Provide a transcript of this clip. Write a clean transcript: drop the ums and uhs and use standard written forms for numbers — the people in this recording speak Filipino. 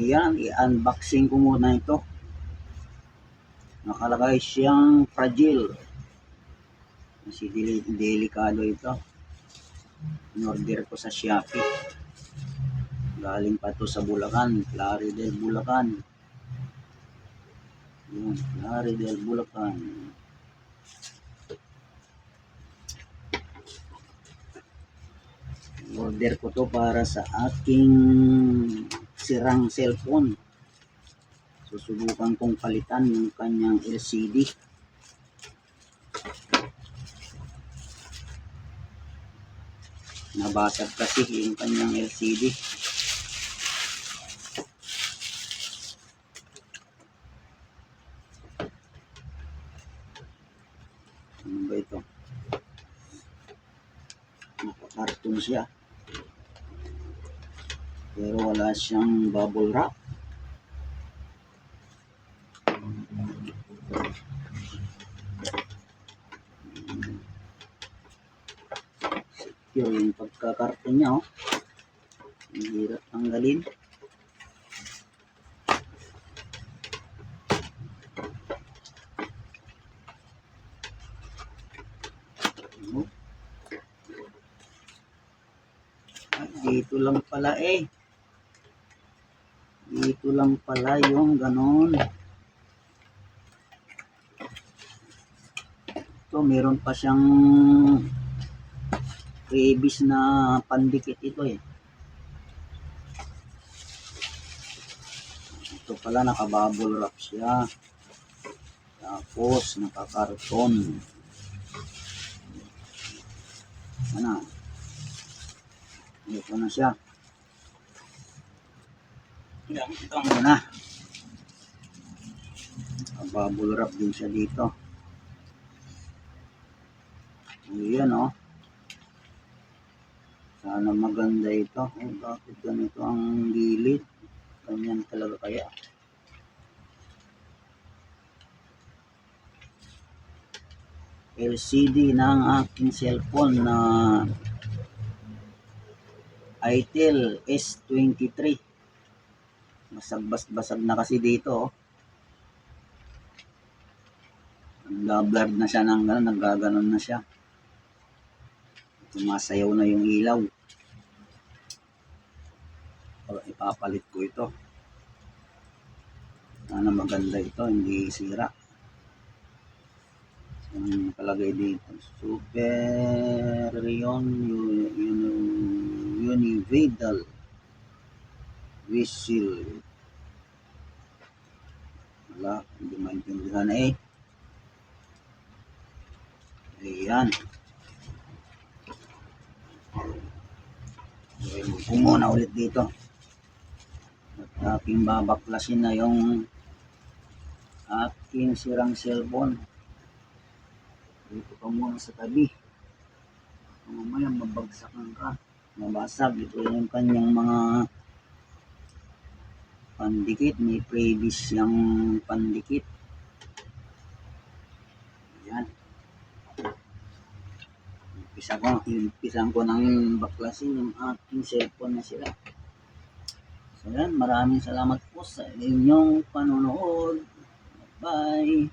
Yan, i-unboxing ko muna ito. Nakalagay siyang fragile. Kasi delikado ito. In-order ko sa Shopee. Galing pa to sa Bulacan, Plaridel, Bulacan. Yun, Plaridel, Bulacan. Order ko to para sa aking sirang cellphone. Susubukan kong palitan yung kanyang LCD. Nabasag kasi yung kanyang LCD. Ano ba ito? Nakakarton siya. Pero wala siyang bubble wrap. Secure yung pagkakarton niya, oh. Ang hirap tanggalin. Ay, dito lang pala eh. Dito lang pala yung ganon. Ito, meron pa siyang previous na pandikit ito eh. Ito pala, naka-bubble wrap siya. Tapos, naka-karton. Ano? Ito na siya. Ito muna. Naka-bubble wrap din siya dito. Ayan, oh. Sana maganda ito. Eh, bakit ganito ang gilid? Ganyan talaga kaya. LCD ng aking cellphone na Itel S23. Basag na kasi dito, oh. Nag-blurred na siya ng gano'n, naggaganon na siya. Sumasayaw na yung ilaw. Ipapalit ko ito. Sana maganda ito, hindi sira. Ang nakalagay dito, Super Unividal Whistle. Wala, hindi maintindihan eh. Ayan. Buko muna ulit dito. At aking babaklasin na yung aking sirang cellphone. Dito ka muna sa tabi. Mamaya mabagsakan ka. Mabasag. Ito yung kanyang mga pandikit. May previous yung pandikit. Ayan. Umpisan ko ng baklasin yung aking cellphone na sila. So yan, maraming salamat po sa inyong panonood. Bye!